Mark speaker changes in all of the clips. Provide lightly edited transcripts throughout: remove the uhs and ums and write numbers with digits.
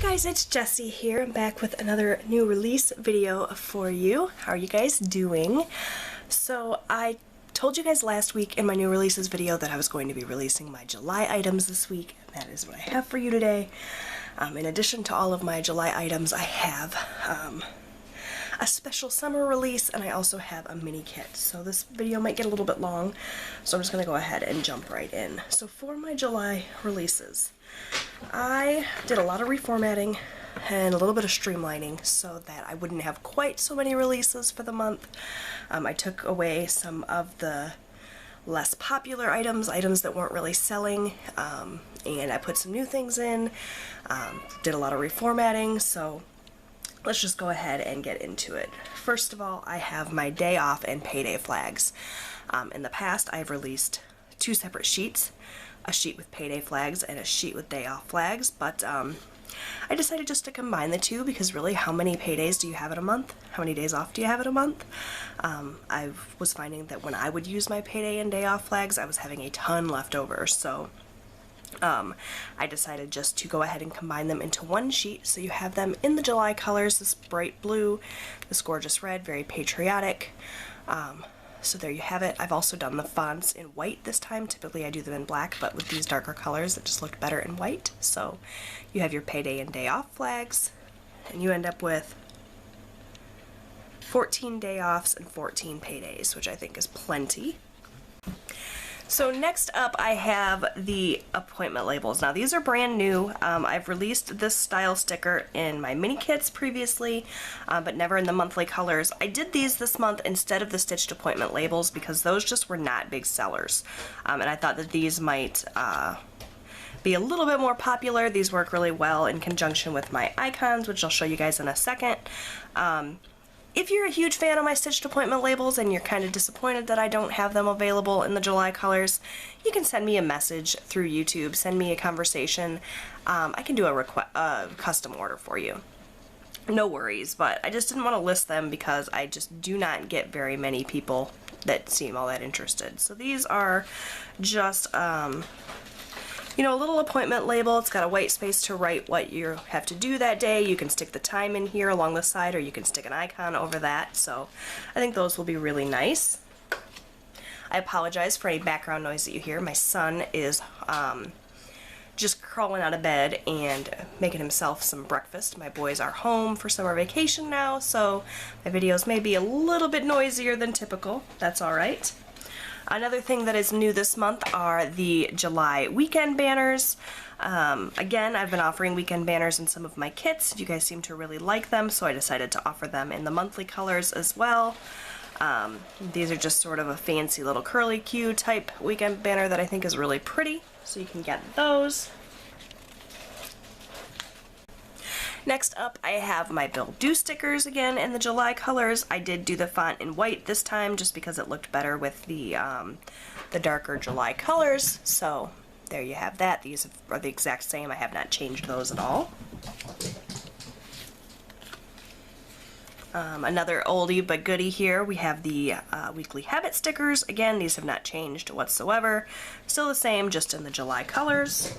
Speaker 1: Guys, it's Jessie here. I'm back with another new release video for you. How are you guys doing? So I told you guys last week in my new releases video that I was going to be releasing my July items this week, and that is what I have for you today. In addition to all of my July items, I have a special summer release, and I also have a mini kit. So this video might get a little bit long, so I'm just going to go ahead and jump right in. So for my July releases, I did a lot of reformatting and a little bit of streamlining so that I wouldn't have quite so many releases for the month. I took away some of the less popular items that weren't really selling, and I put some new things in, did a lot of reformatting, so let's just go ahead and get into it. First of all, I have my day off and payday flags. In the past, I've released two separate sheets, a sheet with payday flags and a sheet with day off flags, but I decided just to combine the two because really, how many paydays do you have in a month? How many days off do you have in a month? I was finding that when I would use my payday and day off flags, I was having a ton left over, so I decided just to go ahead and combine them into one sheet so you have them in the July colors, this bright blue, this gorgeous red, very patriotic. So there you have it. I've also done the fonts in white this time. Typically I do them in black, but with these darker colors it just looked better in white. So you have your payday and day off flags, and you end up with 14 day offs and 14 paydays, which I think is plenty. So next up I have the appointment labels. Now these are brand new. I've released this style sticker in my mini kits previously, but never in the monthly colors. I did these this month instead of the stitched appointment labels because those just were not big sellers. And I thought that these might be a little bit more popular. These work really well in conjunction with my icons, which I'll show you guys in a second. If you're a huge fan of my stitched appointment labels and you're kind of disappointed that I don't have them available in the July colors, you can send me a message through YouTube, send me a conversation. I can do a custom order for you. No worries, but I just didn't want to list them because I just do not get very many people that seem all that interested. So these are just you know, a little appointment label. It's got a white space to write what you have to do that day. You can stick the time in here along the side, or you can stick an icon over that. So I think those will be really nice. I apologize for any background noise that you hear. My son is just crawling out of bed and making himself some breakfast. My boys are home for summer vacation now, so my videos may be a little bit noisier than typical. That's all right. Another thing that is new this month are the July weekend banners. Again, I've been offering weekend banners in some of my kits. You guys seem to really like them, so I decided to offer them in the monthly colors as well. These are just sort of a fancy little curly Q type weekend banner that I think is really pretty, so you can get those. Next up, I have my Bill Do stickers again in the July colors. I did do the font in white this time just because it looked better with the darker July colors. So there you have that. These are the exact same. I have not changed those at all. Another oldie but goodie here, we have the weekly habit stickers. Again, these have not changed whatsoever. Still the same, just in the July colors.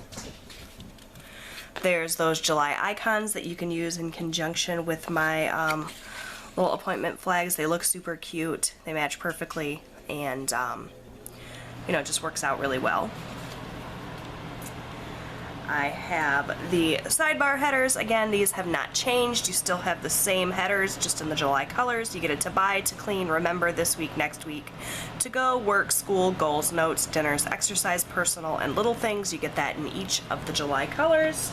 Speaker 1: There's those July icons that you can use in conjunction with my little appointment flags. They look super cute, they match perfectly, and you know, it just works out really well. I have the sidebar headers. Again, these have not changed. You still have the same headers, just in the July colors. You get it to buy, to clean, remember, this week, next week, to go, work, school, goals, notes, dinners, exercise, personal, and little things. You get that in each of the July colors.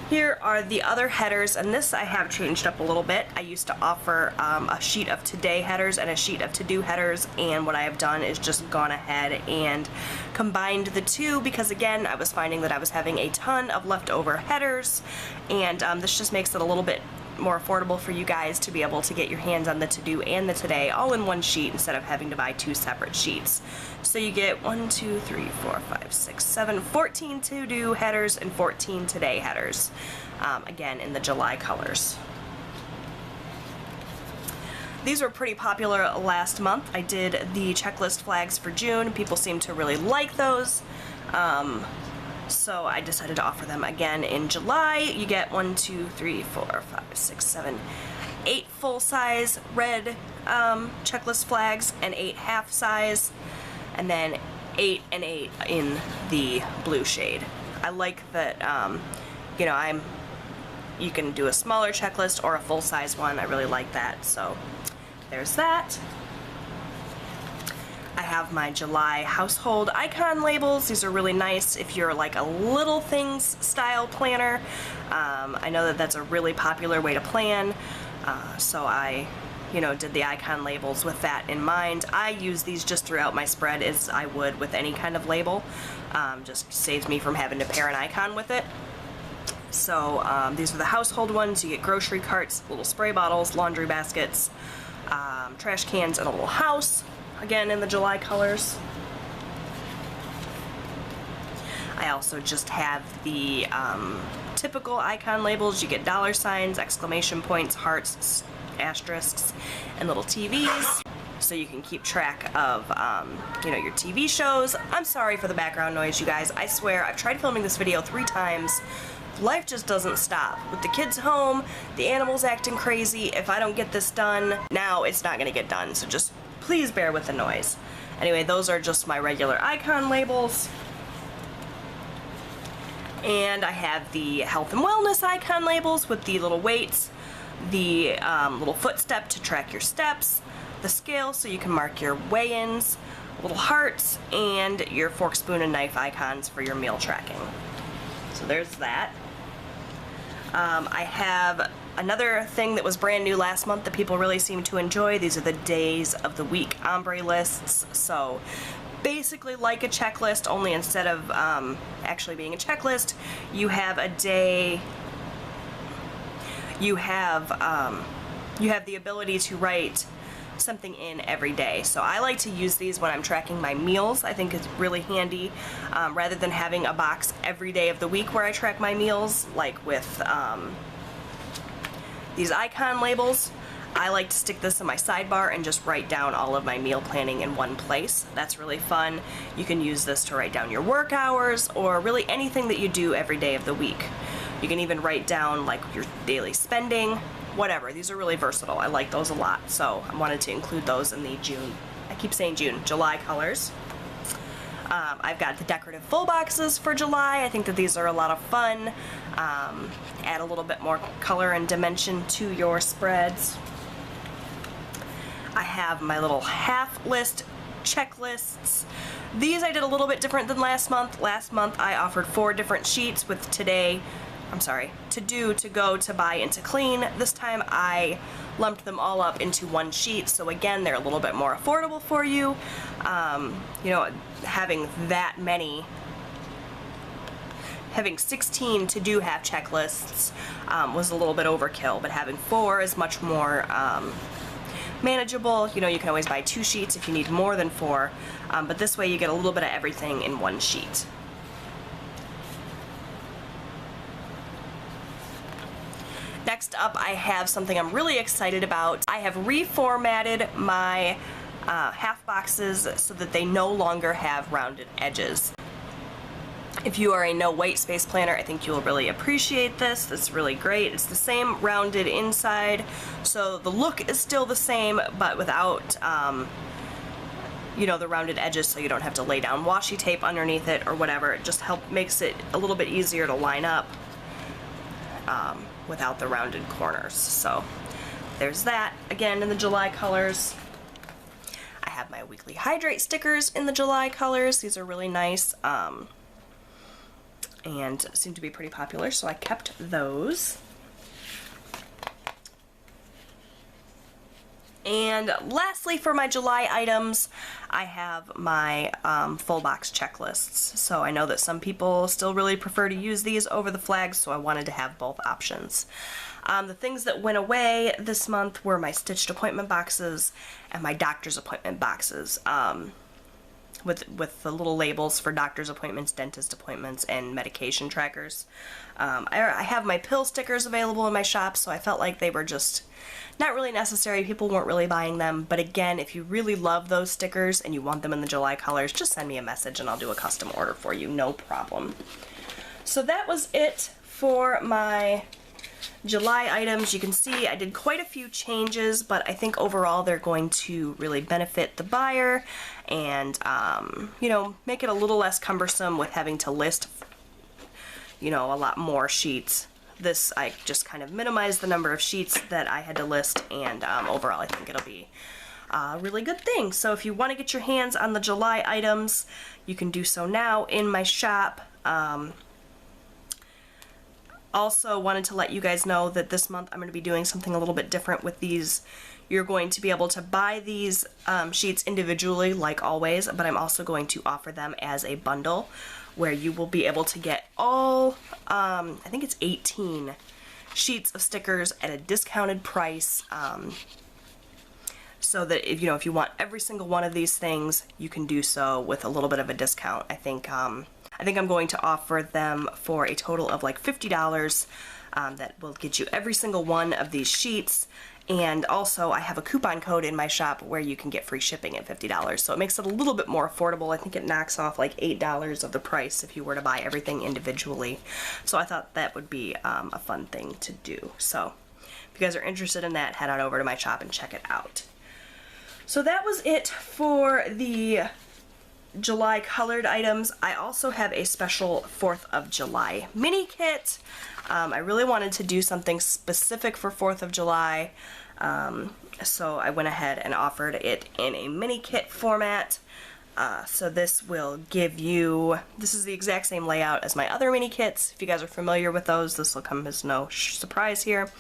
Speaker 1: Here are the other headers, and this I have changed up a little bit. I used to offer a sheet of today headers and a sheet of to-do headers, and what I have done is just gone ahead and combined the two because, again, I was finding that I was having a ton of leftover headers, and this just makes it a little bit more affordable for you guys to be able to get your hands on the to-do and the today all in one sheet instead of having to buy two separate sheets. So you get 1, 2, 3, 4, 5, 6, 7, 14 to-do headers and 14 today headers, again in the July colors. These were pretty popular last month. I did the checklist flags for June. People seem to really like those. So I decided to offer them again in July. You get 1, 2, 3, 4, 5, 6, 7, 8 full-size red checklist flags and 8 half-size, and then 8 and 8 in the blue shade. I like that, you know, you can do a smaller checklist or a full-size one. I really like that, so there's that. I have my July household icon labels. These are really nice if you're like a little things style planner. I know that that's a really popular way to plan, so I, you know, did the icon labels with that in mind. I use these just throughout my spread as I would with any kind of label. Just saves me from having to pair an icon with it. So these are the household ones. You get grocery carts, little spray bottles, laundry baskets, trash cans, and a little house. Again, in the July colors. I also just have the typical icon labels. You get dollar signs, exclamation points, hearts, asterisks, and little TVs. So you can keep track of, you know, your TV shows. I'm sorry for the background noise, you guys. I swear, I've tried filming this video 3 times. Life just doesn't stop. With the kids home, the animals acting crazy. If I don't get this done now, it's not gonna get done. So just please bear with the noise. Anyway, those are just my regular icon labels. And I have the health and wellness icon labels with the little weights, the little footstep to track your steps, the scale so you can mark your weigh-ins, little hearts, and your fork, spoon, and knife icons for your meal tracking. So there's that. I have another thing that was brand new last month that people really seem to enjoy. These are the days of the week ombre lists. So basically like a checklist, only instead of actually being a checklist, you have a day, you have the ability to write something in every day. So I like to use these when I'm tracking my meals. I think it's really handy, rather than having a box every day of the week where I track my meals, like with these icon labels. I like to stick this in my sidebar and just write down all of my meal planning in one place. That's really fun. You can use this to write down your work hours or really anything that you do every day of the week. You can even write down like your daily spending, whatever. These are really versatile. I like those a lot, so I wanted to include those in the July colors. I've got the decorative full boxes for July. I think that these are a lot of fun. Add a little bit more color and dimension to your spreads. I have my little half list checklists. These I did a little bit different than last month. Last month I offered 4 different sheets with to do, to go, to buy, and to clean. This time I lumped them all up into one sheet, so again they're a little bit more affordable for you. You know, having that many, having 16 to-do half checklists was a little bit overkill, but having 4 is much more manageable. You know, you can always buy 2 sheets if you need more than 4, but this way you get a little bit of everything in one sheet. Next up, I have something I'm really excited about. I have reformatted my half boxes so that they no longer have rounded edges. If you are a no white space planner, I think you'll really appreciate this. It's really great. It's the same rounded inside, so the look is still the same, but without you know, the rounded edges, so you don't have to lay down washi tape underneath it or whatever. It just makes it a little bit easier to line up without the rounded corners. So there's that, again in the July colors. I have my weekly hydrate stickers in the July colors. These are really nice and seem to be pretty popular, so I kept those. And lastly, for my July items, I have my full box checklists. So I know that some people still really prefer to use these over the flags, so I wanted to have both options. The things that went away this month were my stitched appointment boxes and my doctor's appointment boxes. with the little labels for doctor's appointments, dentist appointments, and medication trackers. I have my pill stickers available in my shop, so I felt like they were just not really necessary. People weren't really buying them, but again, if you really love those stickers and you want them in the July colors, just send me a message and I'll do a custom order for you, no problem. So that was it for my July items. You can see I did quite a few changes, but I think overall they're going to really benefit the buyer and, you know, make it a little less cumbersome with having to list, you know, a lot more sheets. This, I just kind of minimized the number of sheets that I had to list, and overall I think it'll be a really good thing. So if you want to get your hands on the July items, you can do so now in my shop. Also wanted to let you guys know that this month I'm going to be doing something a little bit different with these. You're going to be able to buy these sheets individually like always, but I'm also going to offer them as a bundle where you will be able to get all, I think it's 18 sheets of stickers at a discounted price, so that if you want every single one of these things, you can do so with a little bit of a discount. I think I'm going to offer them for a total of like $50. That will get you every single one of these sheets. And also I have a coupon code in my shop where you can get free shipping at $50. So it makes it a little bit more affordable. I think it knocks off like $8 of the price if you were to buy everything individually. So I thought that would be a fun thing to do. So if you guys are interested in that, head on over to my shop and check it out. So that was it for the July colored items. I also have a special 4th of July mini kit. I really wanted to do something specific for 4th of July, so I went ahead and offered it in a mini kit format. So this will give you, this is the exact same layout as my other mini kits. If you guys are familiar with those, this will come as no surprise here.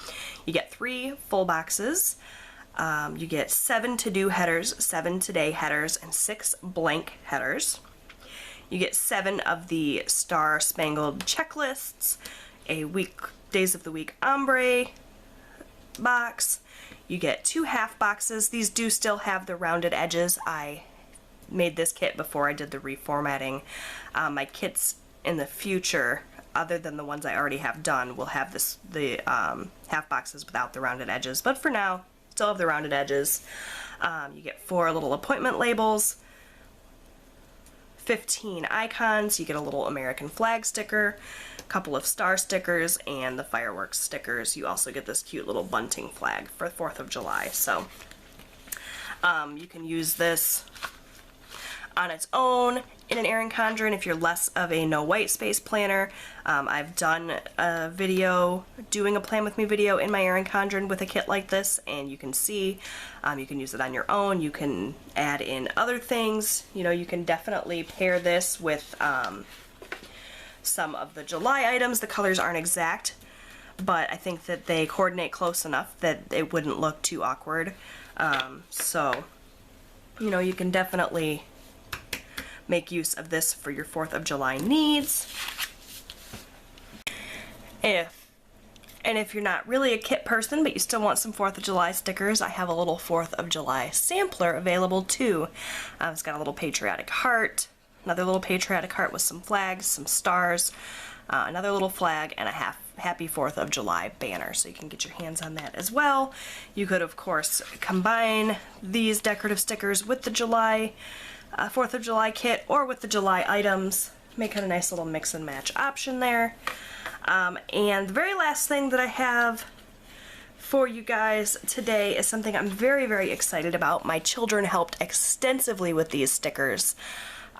Speaker 1: You get 3 full boxes. You get 7 to-do headers, 7 today headers, and 6 blank headers. You get 7 of the star-spangled checklists, a days of the week ombre box. You get 2 half boxes. These do still have the rounded edges. I made this kit before I did the reformatting. My kits in the future, other than the ones I already have done, will have the half boxes without the rounded edges, but for now still have the rounded edges. You get 4 little appointment labels, 15 icons. You get a little American flag sticker, a couple of star stickers, and the fireworks stickers. You also get this cute little bunting flag for 4th of July. So you can use this on its own in an Erin Condren if you're less of a no white space planner. I've done a video, doing a plan with me video in my Erin Condren with a kit like this, and you can see you can use it on your own. You can add in other things. You know, you can definitely pair this with some of the July items. The colors aren't exact, but I think that they coordinate close enough that it wouldn't look too awkward. So, you know, you can definitely make use of this for your 4th of July needs. If you're not really a kit person, but you still want some 4th of July stickers, I have a little 4th of July sampler available too. It's got a little patriotic heart, another little patriotic heart with some flags, some stars, another little flag, and a Happy 4th of July banner, so you can get your hands on that as well. You could, of course, combine these decorative stickers with the 4th of July kit or with the July items. Make it a nice little mix and match option there. And the very last thing that I have for you guys today is something I'm very, very excited about. My children helped extensively with these stickers.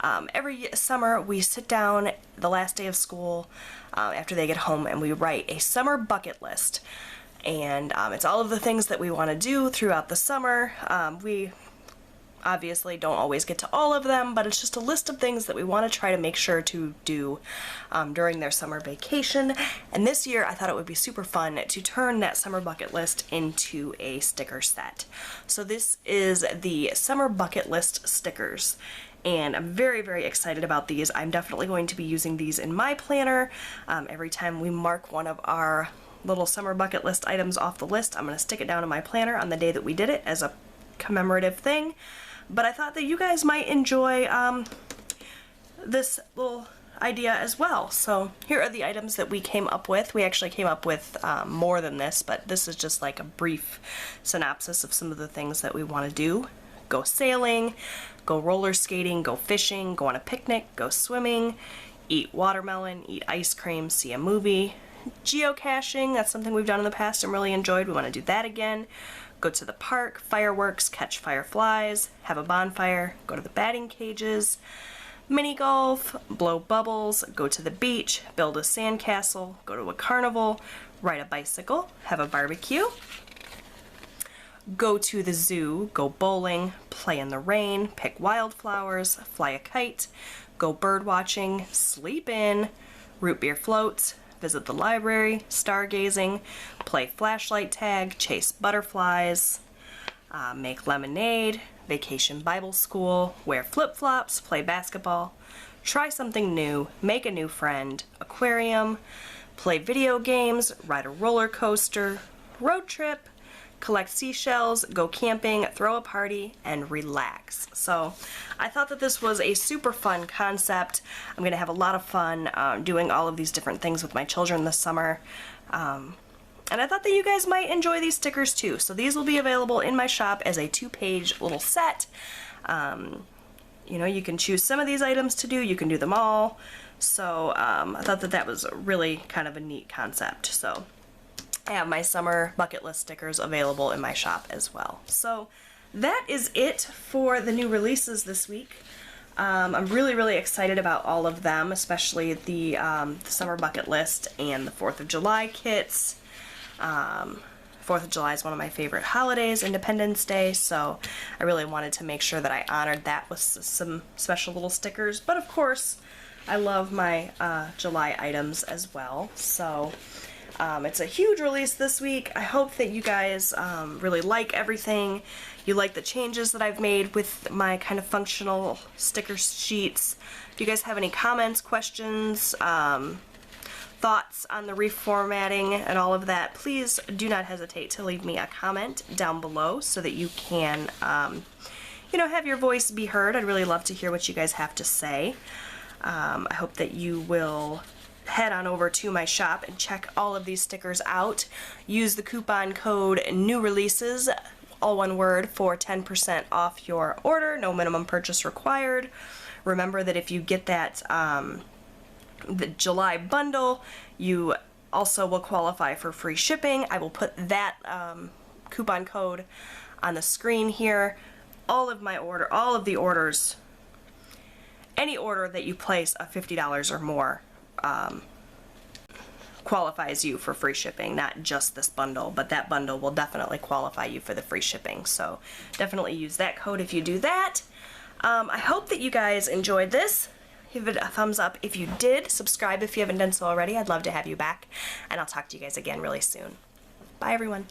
Speaker 1: Every summer we sit down the last day of school after they get home and we write a summer bucket list. And it's all of the things that we want to do throughout the summer. We obviously don't always get to all of them, but it's just a list of things that we want to try to make sure to do during their summer vacation. And this year I thought it would be super fun to turn that summer bucket list into a sticker set. So this is the summer bucket list stickers, and I'm very, very excited about these. I'm definitely going to be using these in my planner. Every time we mark one of our little summer bucket list items off the list, I'm going to stick it down in my planner on the day that we did it as a commemorative thing. but I thought that you guys might enjoy this little idea as well. So here are the items that we came up with. We actually came up with more than this, but this is just like a brief synopsis of some of the things that we want to do. Go sailing, go roller skating, go fishing, go on a picnic, go swimming, eat watermelon, eat ice cream, see a movie. Geocaching, that's something we've done in the past and really enjoyed. We want to do that again. Go to the park, fireworks, catch fireflies, have a bonfire, go to the batting cages, mini golf, blow bubbles, go to the beach, build a sandcastle, go to a carnival, ride a bicycle, have a barbecue, go to the zoo, go bowling, play in the rain, pick wildflowers, fly a kite, go bird watching, sleep in, root beer floats, visit the library, stargazing, play flashlight tag, chase butterflies, make lemonade, vacation Bible school, wear flip-flops, play basketball, try something new, make a new friend, aquarium, play video games, ride a roller coaster, road trip, collect seashells, go camping, throw a party, and relax. So I thought that this was a super fun concept. I'm going to have a lot of fun doing all of these different things with my children this summer. And I thought that you guys might enjoy these stickers too. So these will be available in my shop as a 2-page little set. You know, you can choose some of these items to do. You can do them all. So I thought that that was really kind of a neat concept. So I have my summer bucket list stickers available in my shop as well. So that is it for the new releases this week. I'm really excited about all of them, especially the summer bucket list and the 4th of July kits. 4th of July is one of my favorite holidays, Independence Day, so I really wanted to make sure that I honored that with some special little stickers. But of course, I love my July items as well. So it's a huge release this week. I hope that you guys really like everything. You like the changes that I've made with my kind of functional sticker sheets. If you guys have any comments, questions, thoughts on the reformatting and all of that, please do not hesitate to leave me a comment down below so that you can, you know, have your voice be heard. I'd really love to hear what you guys have to say. I hope that you will head on over to my shop and check all of these stickers out. Use the coupon code new releases, all one word, for 10% off your order. No minimum purchase required. Remember that if you get that the July bundle, you also will qualify for free shipping. I will put that coupon code on the screen here. All of the orders, any order that you place of $50 or more qualifies you for free shipping, not just this bundle, but that bundle will definitely qualify you for the free shipping. So definitely use that code if you do that. I hope that you guys enjoyed this. Give it a thumbs up if you did. Subscribe if you haven't done so already. I'd love to have you back, and I'll talk to you guys again really soon. Bye, everyone.